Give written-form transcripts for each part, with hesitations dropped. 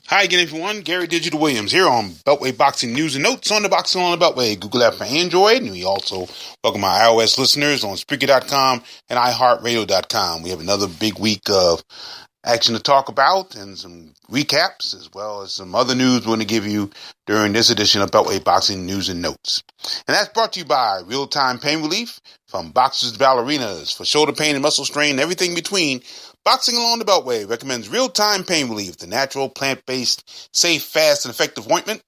Hi again, everyone. Gary Digital Williams here on Beltway Boxing News and Notes on the Boxing on the Beltway Google app for Android. And we also welcome our iOS listeners on Spreaker.com and iHeartRadio.com. We have another big week of action to talk about and some recaps, as well as some other news we're going to give you during this edition of Beltway Boxing News and Notes. And that's brought to you by Real-Time Pain Relief, from boxers to ballerinas, for shoulder pain and muscle strain and everything between. Boxing Along the Beltway recommends Real-Time Pain Relief, the natural, plant-based, safe, fast, and effective ointment.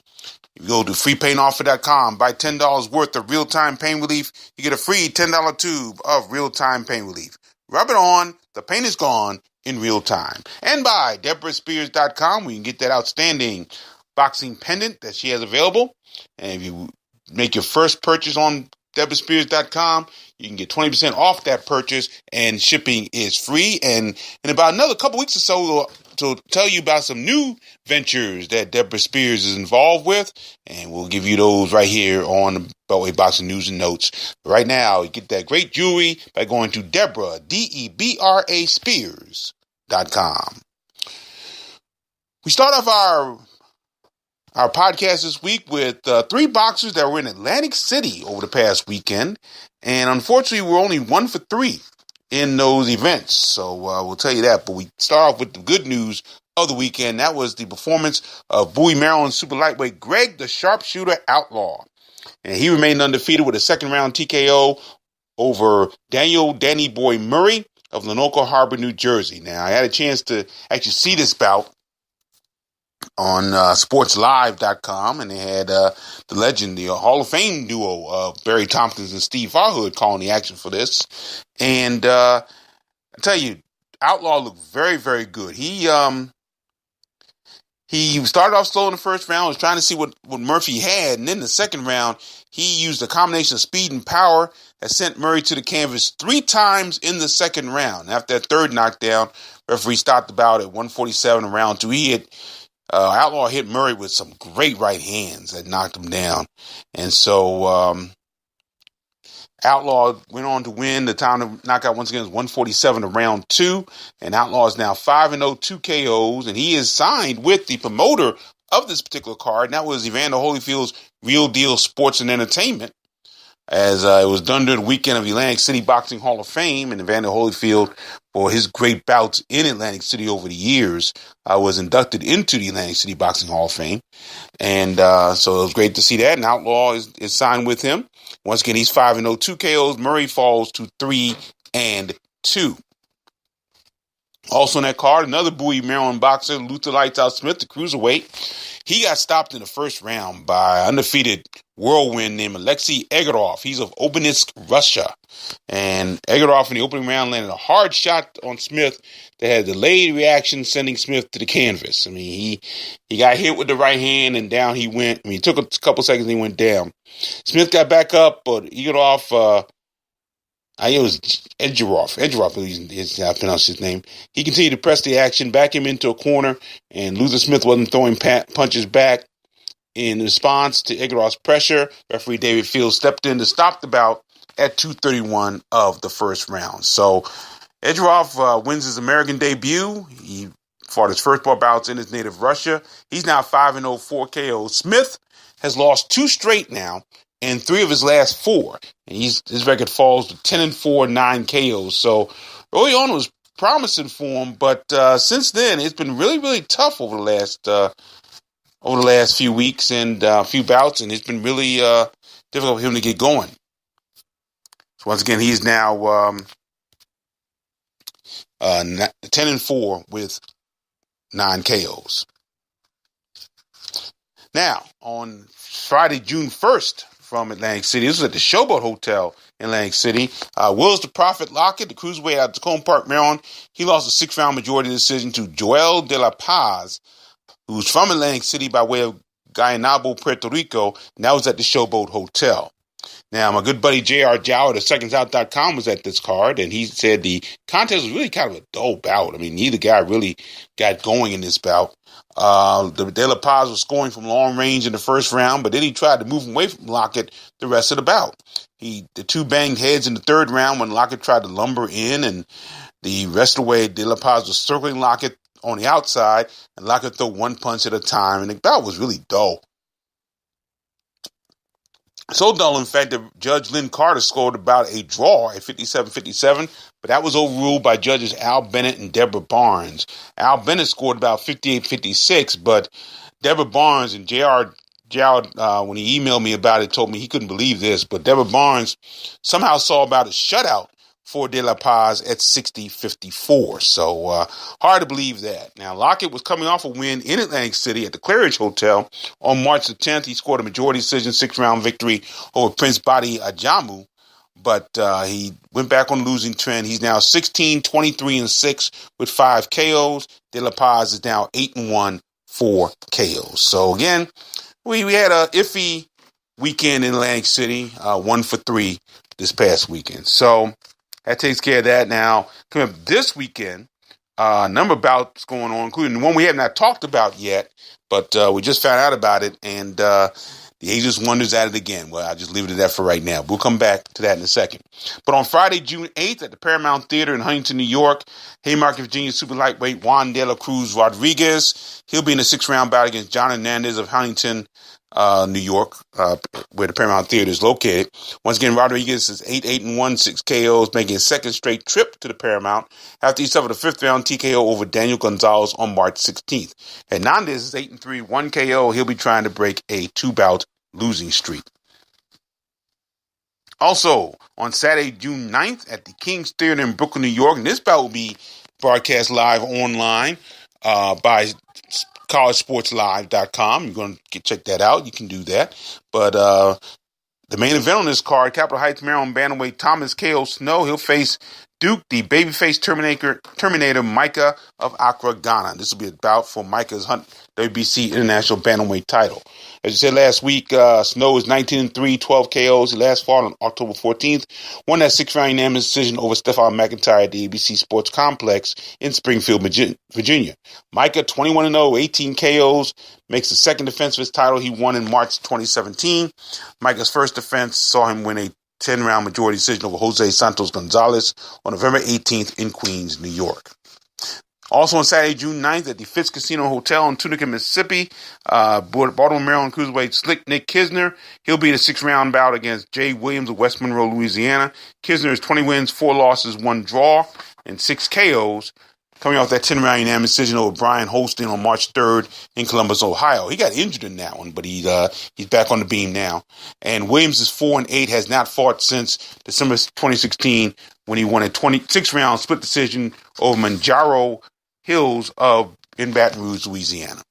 If you go to freepainoffer.com, buy $10 worth of Real-Time Pain Relief, you get a free $10 tube of Real-Time Pain Relief. Rub it on, the pain is gone in real time. And by DeborahSpears.com, where you can get that outstanding boxing pendant that she has available. And if you make your first purchase on DeborahSpears.com, you can get 20% off that purchase, and shipping is free. And in about another couple weeks or so, we'll to tell you about some new ventures that Deborah Spears is involved with, and we'll give you those right here on the Beltway Boxing News and Notes. Right now, you get that great jewelry by going to Deborah, Debra Spears.com. We start off our podcast this week with three boxers that were in Atlantic City over the past weekend, and unfortunately, we're only 1 for 3 in those events, so we'll tell you that. But we start off with the good news of the weekend. That was the performance of Bowie, Maryland super lightweight Greg the Sharpshooter Outlaw, and he remained undefeated with a second round TKO over Daniel Danny Boy Murray of Lenoka Harbor, New Jersey. Now, I had a chance to actually see this bout on sportslive.com, and they had the legend, the Hall of Fame duo of Barry Tompkins and Steve Farhood calling the action for this. And I tell you, Outlaw looked very, very good. He started off slow in the first round, was trying to see what Murphy had, and then the second round, he used a combination of speed and power that sent Murray to the canvas 3 times in the second round. After that third knockdown, referee stopped the bout at 147 in round 2. He hit Outlaw hit Murray with some great right hands that knocked him down. And so Outlaw went on to win. The time to knockout once again is 147 to round 2. And Outlaw is now 5-0, 2 KOs. And he is signed with the promoter of this particular card. And that was Evander Holyfield's Real Deal Sports and Entertainment, as it was done during the weekend of the Atlantic City Boxing Hall of Fame. And Evander Holyfield, for his great bouts in Atlantic City over the years, was inducted into the Atlantic City Boxing Hall of Fame. And so it was great to see that. And Outlaw is signed with him. Once again, he's 5-0, 2 KOs. Murray falls to 3-2. Also on that card, another Bowie, Maryland boxer, Luther Lights Out Smith, the cruiserweight. He got stopped in the first round by undefeated whirlwind named Alexei Egorov. He's of Obninsk, Russia. And Egorov in the opening round landed a hard shot on Smith that had a delayed reaction, sending Smith to the canvas. I mean, he got hit with the right hand and down he went. I mean, it took a couple seconds and he went down. Smith got back up, but Egorov, I think it was Edgerov is how I pronounce his name. He continued to press the action, back him into a corner, and Luther Smith wasn't throwing punches back. In response to Egorov's pressure, referee David Fields stepped in to stop the bout at 2:31 of the first round. So Edgerov wins his American debut. He fought his first bouts in his native Russia. He's now 5-0, 4 KOs. Smith has lost 2 straight now, and 3 of his last 4. And his record falls to 10-4, 9 KOs. So early on it was promising for him, but since then it's been really, really tough over the last few weeks and few bouts, and it's been really difficult for him to get going. So once again, he's now 10-4 with 9 KOs. Now, on Friday, June 1st, from Atlantic City, this was at the Showboat Hotel in Atlantic City, Wills the Prophet Lockett, the cruiserweight out of Tacoma Park, Maryland, he lost a 6-round majority decision to Joel De La Paz, who's from Atlantic City by way of Guaynabo, Puerto Rico, and that was at the Showboat Hotel. Now, my good buddy J.R. Jowett of SecondsOut.com was at this card, and he said the contest was really kind of a dull bout. I mean, neither guy really got going in this bout. De La Paz was scoring from long range in the first round, but then he tried to move him away from Lockett the rest of the bout. The 2 banged heads in the third round when Lockett tried to lumber in, and the rest of the way De La Paz was circling Lockett on the outside, and Lockett throw one punch at a time, and the bout was really dull. So dull, in fact, that Judge Lynn Carter scored about a draw at 57-57, but that was overruled by judges Al Bennett and Deborah Barnes. Al Bennett scored about 58-56, but Deborah Barnes and J.R. when he emailed me about it, told me he couldn't believe this, but Deborah Barnes somehow saw about a shutout for De La Paz at 60-54. So hard to believe that. Now, Lockett was coming off a win in Atlantic City at the Claridge Hotel on March the 10th. He scored a majority decision 6-round victory over Prince Badi Ajamu, but he went back on the losing trend. He's now 16-23-6 with 5 KOs. De La Paz is now 8-1, 4 KOs. So again, we had a iffy weekend in Atlantic City, 1 for 3 this past weekend. So that takes care of that. Now, coming up this weekend, a number of bouts going on, including the one we have not talked about yet, but we just found out about it, and the Ageless Wonders at it again. Well, I'll just leave it at that for right now. We'll come back to that in a second. But on Friday, June 8th, at the Paramount Theater in Huntington, New York, Haymarket, Virginia super lightweight Juan de la Cruz Rodriguez. He'll be in a 6-round bout against John Hernandez of Huntington, New York, where the Paramount Theater is located. Once again, Rodriguez is 8-1, 6 KOs, making his second straight trip to the Paramount after he suffered a 5th-round TKO over Daniel Gonzalez on March 16th. Hernandez is 8-3, 1 KO. He'll be trying to break a 2-bout losing streak. Also, on Saturday, June 9th, at the King's Theater in Brooklyn, New York, and this bout will be broadcast live online by collegesportslive.com. You're going to check that out. You can do that. But the main event on this card, Capitol Heights, Maryland bantamweight Thomas K.O. Snow. He'll face Duke, the babyface Terminator Micah of Accra, Ghana. This will be a bout for Micah's WBC International Bantamweight title. As you said last week, Snow is 19-3, 12 KOs. He last fought on October 14th. Won that 6-round unanimous decision over Stephon McIntyre at the ABC Sports Complex in Springfield, Virginia. Micah, 21-0, 18 KOs. Makes the second defense of his title. He won in March 2017. Micah's first defense saw him win a 10-round majority decision over Jose Santos Gonzalez on November 18th in Queens, New York. Also on Saturday, June 9th, at the Fitz Casino Hotel in Tunica, Mississippi, Baltimore, Maryland cruiserweight Slick Nick Kisner. He'll be in a 6-round bout against Jay Williams of West Monroe, Louisiana. Kisner is 20 wins, 4 losses, 1 draw, and 6 KOs. Coming off that 10-round unanimous decision over Brian Holstein on March 3rd in Columbus, Ohio. He got injured in that one, but he's back on the beam now. And Williams is 4-8, has not fought since December 2016 when he won a 26-round split decision over Manjaro Hills in Baton Rouge, Louisiana.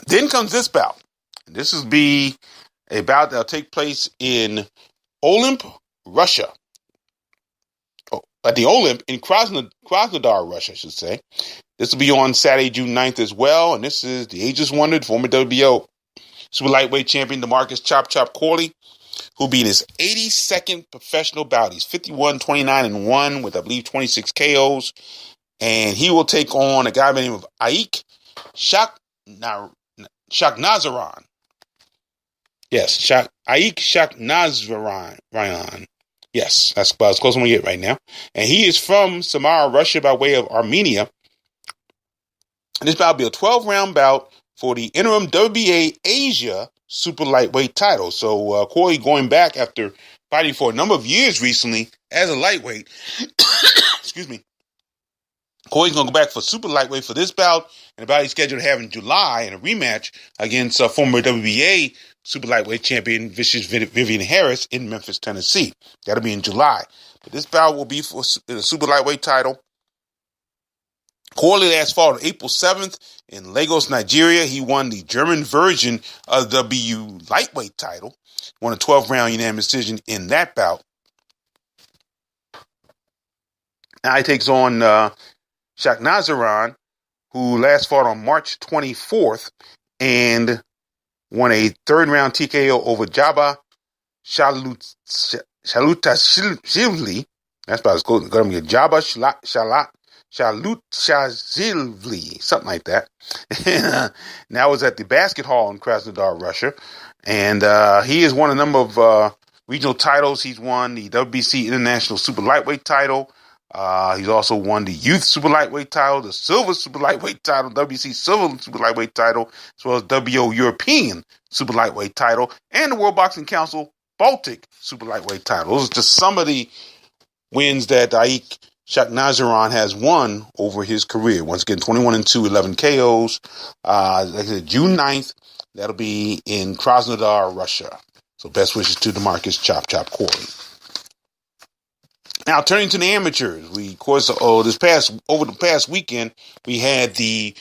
Then comes this bout. This will be a bout that will take place in Olymp, Russia. At the Olymp in Krasnodar, Russia, I should say. This will be on Saturday, June 9th as well. And this is the Ageless Wonder, former WBO super lightweight champion DeMarcus Chop Chop Corley, who'll be in his 82nd professional bout. He's 51-29-1 with, I believe, 26 KOs. And he will take on a guy by the name of Aik Shaknazaran. Yes, Aik Shaknazaran. Yes, that's about as close as I'm going to get right now. And he is from Samara, Russia, by way of Armenia. And this bout will be a 12-round bout for the interim WBA Asia super lightweight title. So Corey going back after fighting for a number of years recently as a lightweight. Excuse me. Corey's going to go back for super lightweight for this bout, and a bout he's scheduled to have in July in a rematch against former WBA super lightweight champion Vicious Vivian Harris in Memphis, Tennessee. That'll be in July. But this bout will be for the super lightweight title. Corley last fought on April 7th in Lagos, Nigeria. He won the German version of the W lightweight title. Won a 12-round unanimous decision in that bout. Now he takes on Shaknazaran, who last fought on March 24th and won a 3rd-round TKO over Jabba Shalutashvili. That's about as close as going to get. Jabba Shalutashvili, something like that. And that was at the Basket Hall in Krasnodar, Russia. And he has won a number of regional titles. He's won the WBC International Super Lightweight title, He's also won the youth super lightweight title, the silver super lightweight title, WC silver super lightweight title, as well as WO European super lightweight title, and the World Boxing Council Baltic super lightweight title. Those are just some of the wins that Aik Shaknazaran has won over his career. Once again, 21-2, 11 KOs. Like I said, June 9th, that'll be in Krasnodar, Russia. So best wishes to DeMarcus Chop Chop Corey. Now, turning to the amateurs, over the past weekend, we had the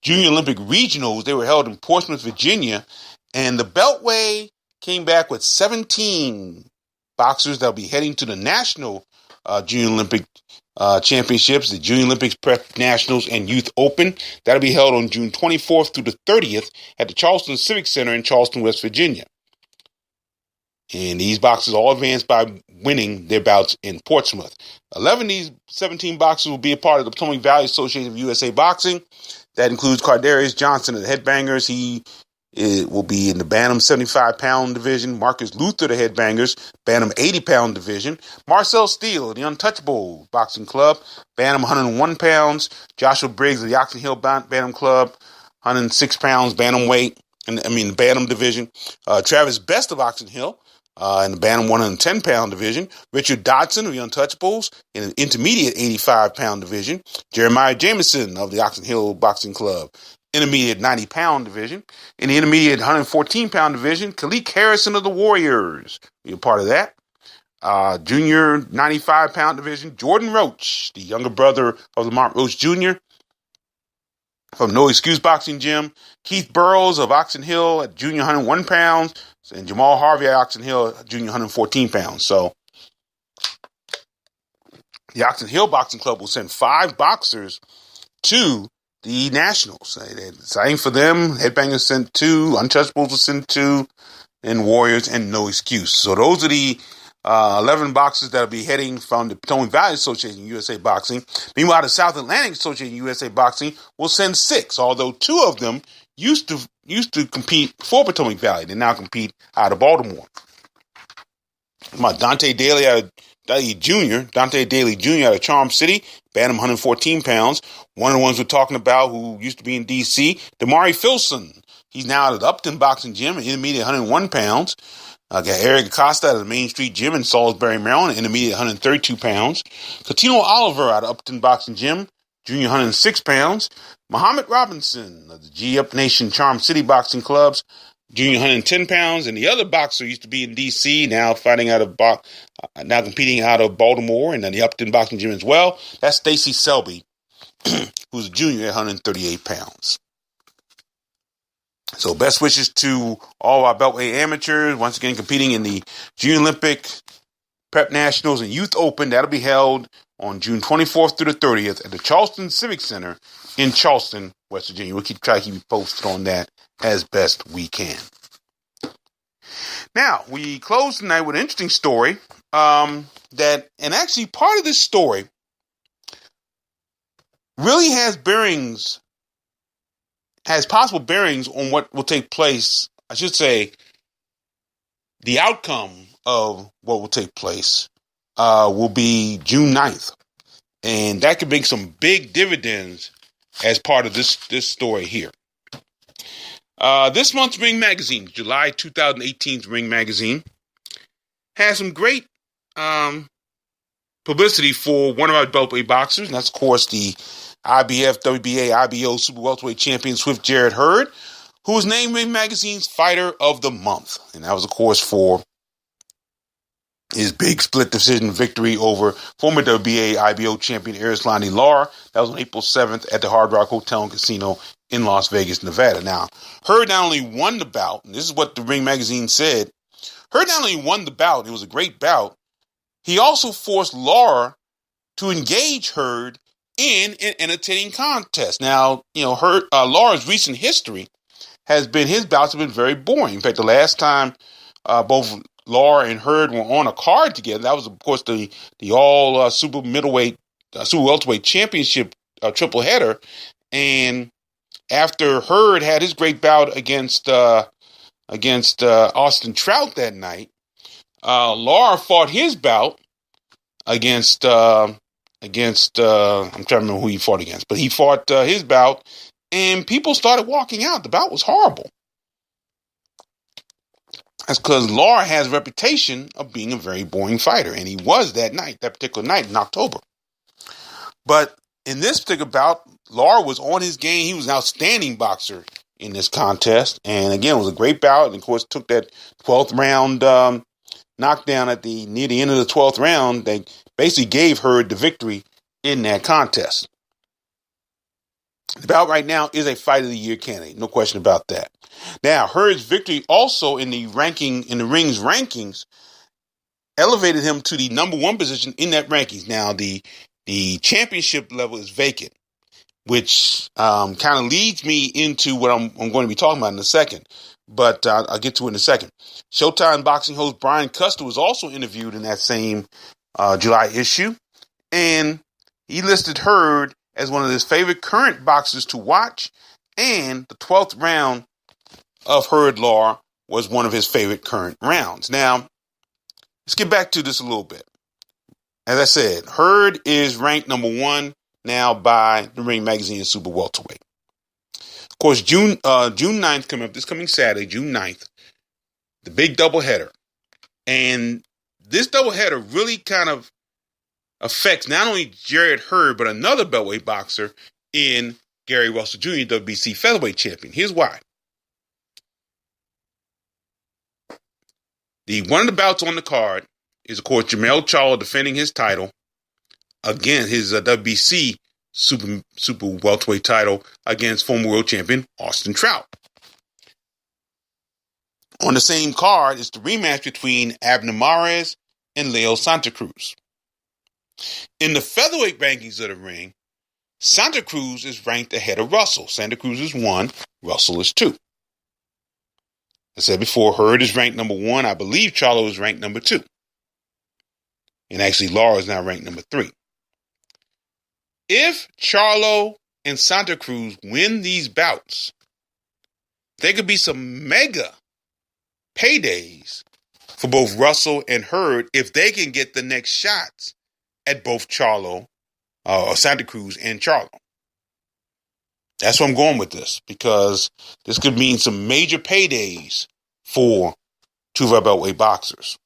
Junior Olympic Regionals. They were held in Portsmouth, Virginia, and the Beltway came back with 17 boxers that'll be heading to the National Junior Olympic Championships, the Junior Olympics Prep Nationals and Youth Open. That'll be held on June 24th through the 30th at the Charleston Civic Center in Charleston, West Virginia. And these boxers all advanced by winning their bouts in Portsmouth. 11 of these 17 boxers will be a part of the Potomac Valley Association of USA Boxing. That includes Cardarius Johnson of the Headbangers. He will be in the Bantam 75-pound division. Marcus Luther, the Headbangers, Bantam 80-pound division. Marcel Steele of the Untouchable Boxing Club, Bantam 101 pounds. Joshua Briggs of the Oxon Hill Bantam Club, 106 pounds, Bantamweight. The Bantam division. Travis Best of Oxon Hill, in the Bantam 110-pound division. Richard Dodson of the Untouchables in the intermediate 85-pound division. Jeremiah Jameson of the Oxon Hill Boxing Club, intermediate 90-pound division. In the intermediate 114-pound division, Kalik Harrison of the Warriors be a part of that. Junior 95-pound division, Jordan Roach, the younger brother of Lamont Roach Jr. from No Excuse Boxing Gym. Keith Burrows of Oxon Hill at junior 101 pounds. And Jamal Harvey at Oxon Hill, junior 114 pounds. So the Oxon Hill Boxing Club will send 5 boxers to the Nationals. Same for them. Headbangers sent 2. Untouchables will send 2. And Warriors and No Excuse. So those are the 11 boxers that will be heading from the Potomac Valley Association USA Boxing. Meanwhile, the South Atlantic Association USA Boxing will send 6, although 2 of them used to compete for Potomac Valley. They now compete out of Baltimore. Dante Daly Jr. out of Charm City, Bantam 114 pounds. One of the ones we're talking about who used to be in D.C., Damari Filson. He's now at the Upton Boxing Gym, intermediate 101 pounds. Got Eric Acosta out of the Main Street Gym in Salisbury, Maryland, intermediate 132 pounds. Catino Oliver out of Upton Boxing Gym, junior 106 pounds. Muhammad Robinson of the G Up Nation Charm City Boxing Clubs, junior 110 pounds. And the other boxer used to be in D.C., now competing out of Baltimore and then the Upton Boxing Gym as well. That's Stacy Selby, who's a junior at 138 pounds. So best wishes to all our Beltway amateurs, once again competing in the Junior Olympic Prep Nationals and Youth Open. That'll be held on June 24th through the 30th at the Charleston Civic Center in Charleston, West Virginia. We'll try to keep you posted on that as best we can. Now, we close tonight with an interesting story and actually part of this story really has possible bearings on what will take place. I should say the outcome of what will take place will be June 9th. And that could bring some big dividends as part of this story here. This month's Ring Magazine, July 2018's Ring Magazine, has some great publicity for one of our Beltway boxers, and that's, of course, the IBF, WBA, IBO Super Welterweight Champion Swift Jared Hurd, who was named Ring Magazine's Fighter of the Month. And that was, of course, for his big split decision victory over former WBA, IBO champion Arislani Lara. That was on April 7th at the Hard Rock Hotel and Casino in Las Vegas, Nevada. Now, Hurd not only won the bout, and this is what the Ring Magazine said, Hurd not only won the bout, it was a great bout, he also forced Lara to engage Hurd in an entertaining contest. Now, Lara's recent history has been, his bouts have been very boring. In fact, the last time both Lara and Hurd were on a card together, that was, of course, the all super welterweight championship triple header. And after Hurd had his great bout against Austin Trout that night, Lara fought his bout against against, I'm trying to remember who he fought against, but he fought his bout, and people started walking out. The bout was horrible. That's because Lara has a reputation of being a very boring fighter, and he was that particular night in October. But in this particular bout, Lara was on his game. He was an outstanding boxer in this contest, and again, it was a great bout. And of course, took that 12th round knockdown near the end of the 12th round. They basically gave Hurd the victory in that contest. The bout right now is a Fight of the Year candidate, no question about that. Now, Hurd's victory also in the rings rankings elevated him to the number one position in that rankings. Now, the championship level is vacant, which kind of leads me into what I'm going to be talking about in a second. But I'll get to it in a second. Showtime boxing host Brian Custer was also interviewed in that same July issue, and he listed Hurd as one of his favorite current boxers to watch, and the 12th round of Hurd Lara was one of his favorite current rounds. Now, let's get back to this a little bit. As I said, Hurd is ranked number one now by the Ring Magazine and Super Welterweight. Of course, June 9th coming up, this coming Saturday, June 9th, the big doubleheader. And this doubleheader really kind of affects not only Jarrett Hurd, but another Beltway boxer in Gary Russell Jr., WBC featherweight champion. Here's why. One of the bouts on the card is, of course, Jermell Charlo defending his title against his WBC super welterweight title against former world champion Austin Trout. On the same card is the rematch between Abner Mares and Leo Santa Cruz. In the featherweight rankings of the ring, Santa Cruz is ranked ahead of Russell. Santa Cruz is 1, Russell is 2. I said before, Hurd is ranked number 1. I believe Charlo is ranked number 2. And actually, Lara is now ranked number 3. If Charlo and Santa Cruz win these bouts, there could be some mega paydays for both Russell and Hurd if they can get the next shots at both Santa Cruz and Charlo. That's where I'm going with this, because this could mean some major paydays for two of our Beltway boxers.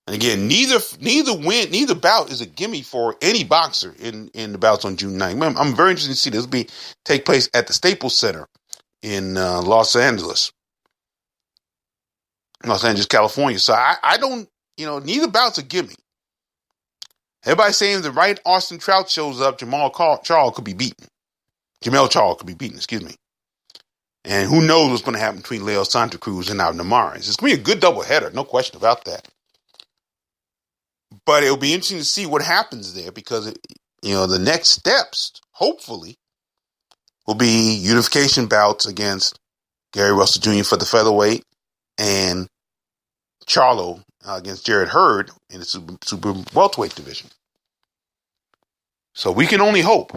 And again, neither bout is a gimme for any boxer in the bouts on June 9th. I'm very interested to see this take place at the Staples Center in Los Angeles, California. So I don't, neither bout's a gimme. Everybody's saying if the right Austin Trout shows up, Jermell Charlo could be beaten. And who knows what's going to happen between Leo Santa Cruz and Abner Mares. It's going to be a good doubleheader, no question about that. But it'll be interesting to see what happens there, because, the next steps, hopefully, will be unification bouts against Gary Russell Jr. for the featherweight and Charlo against Jarrett Hurd in the super welterweight division. So we can only hope.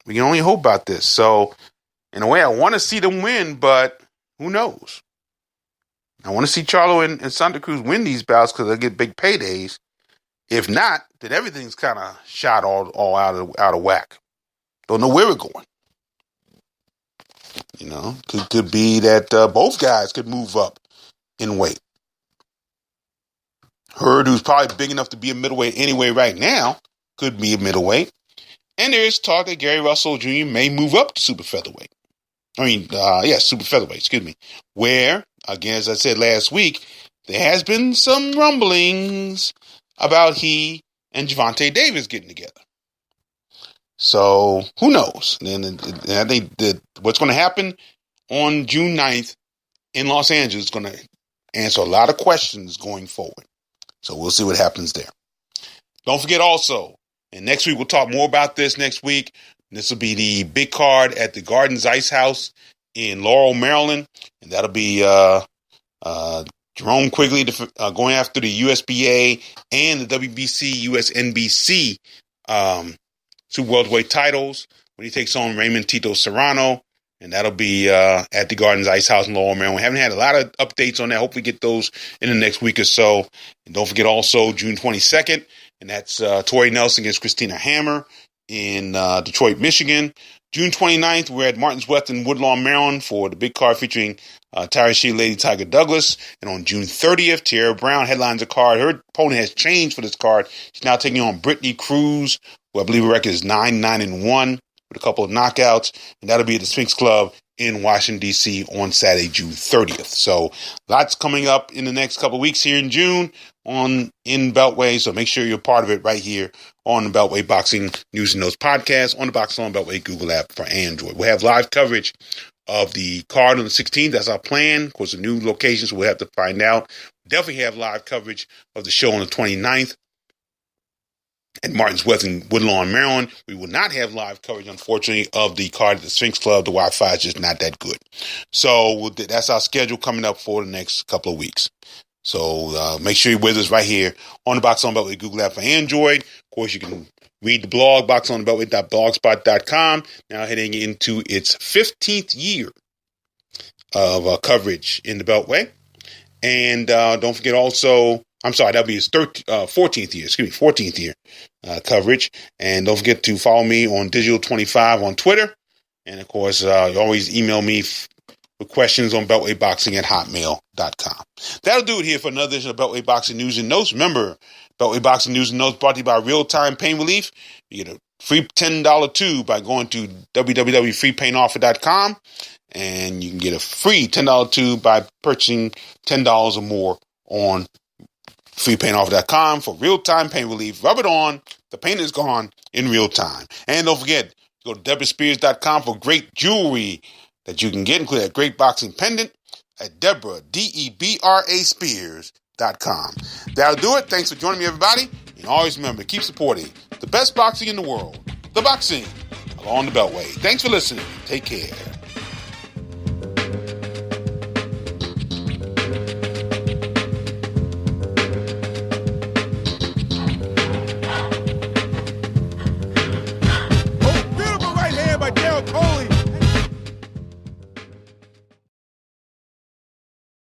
We can only hope about this. So, in a way, I want to see them win, but who knows? I want to see Charlo and Santa Cruz win these bouts because they'll get big paydays. If not, then everything's kind of shot all out of whack. Don't know where we're going. Could be that both guys could move up in weight. Hurd, who's probably big enough to be a middleweight anyway right now, could be a middleweight. And there is talk that Gary Russell Jr. may move up to super featherweight. Super featherweight, where, again, as I said last week, there has been some rumblings about he and Gervonta Davis getting together. So, who knows? And I think that what's going to happen on June 9th in Los Angeles is going to answer a lot of questions going forward. So, we'll see what happens there. Don't forget also, and next week we'll talk more about this next week. This will be the big card at the Gardens Ice House in Laurel, Maryland. And that'll be Jerome Quigley going after the USBA and the WBC USNBC super welterweight titles when he takes on Raymond Tito Serrano. And that'll be at the Gardens Ice House in Laurel, Maryland. We haven't had a lot of updates on that. Hopefully get those in the next week or so. And don't forget also June 22nd and that's Tori Nelson against Christina Hammer in Detroit, Michigan. June 29th, we're at Martins West in Woodlawn, Maryland for the big card featuring Tyra Shea, Lady Tiger Douglas. And on June 30th, Tierra Brown headlines the card. Her opponent has changed for this card. She's now taking on Brittany Cruz, who I believe her record is 9-9-1 with a couple of knockouts. And that'll be at the Sphinx Club in Washington, D.C. on Saturday, June 30th. So lots coming up in the next couple of weeks here in June in Beltway. So make sure you're part of it right here on the Beltway Boxing News and Notes podcast on the Boxing on Beltway Google app for Android. We'll have live coverage of the card on the 16th. That's our plan. Of course, the new locations we'll have to find out. Definitely have live coverage of the show on the 29th at Martins West in Woodlawn, Maryland. We will not have live coverage, unfortunately, of the card at the Sphinx Club. The Wi-Fi is just not that good. So that's our schedule coming up for the next couple of weeks. So make sure you're with us right here on the Box on Beltway Google app for Android. Of course, you can read the blog, boxonthebeltway.blogspot.com, now heading into its 15th year of coverage in the Beltway. And don't forget also, that'll be his 14th year, 14th year coverage. And don't forget to follow me on Digital25 on Twitter. And, of course, you always email me with questions on beltwayboxing@hotmail.com. That'll do it here for another edition of Beltway Boxing News and Notes. Remember, Beltway Boxing News and Notes brought to you by Real Time Pain Relief. You get a free $10 tube by going to www.freepainoffer.com. And you can get a free $10 tube by purchasing $10 or more on freepainoffer.com for real-time pain relief. Rub it on. The pain is gone in real time. And don't forget, go to DeborahSpears.com for great jewelry that you can get, including a great boxing pendant at Deborah, Debra Spears.com. That'll do it. Thanks for joining me, everybody. And always remember to keep supporting the best boxing in the world, the boxing along the Beltway. Thanks for listening. Take care.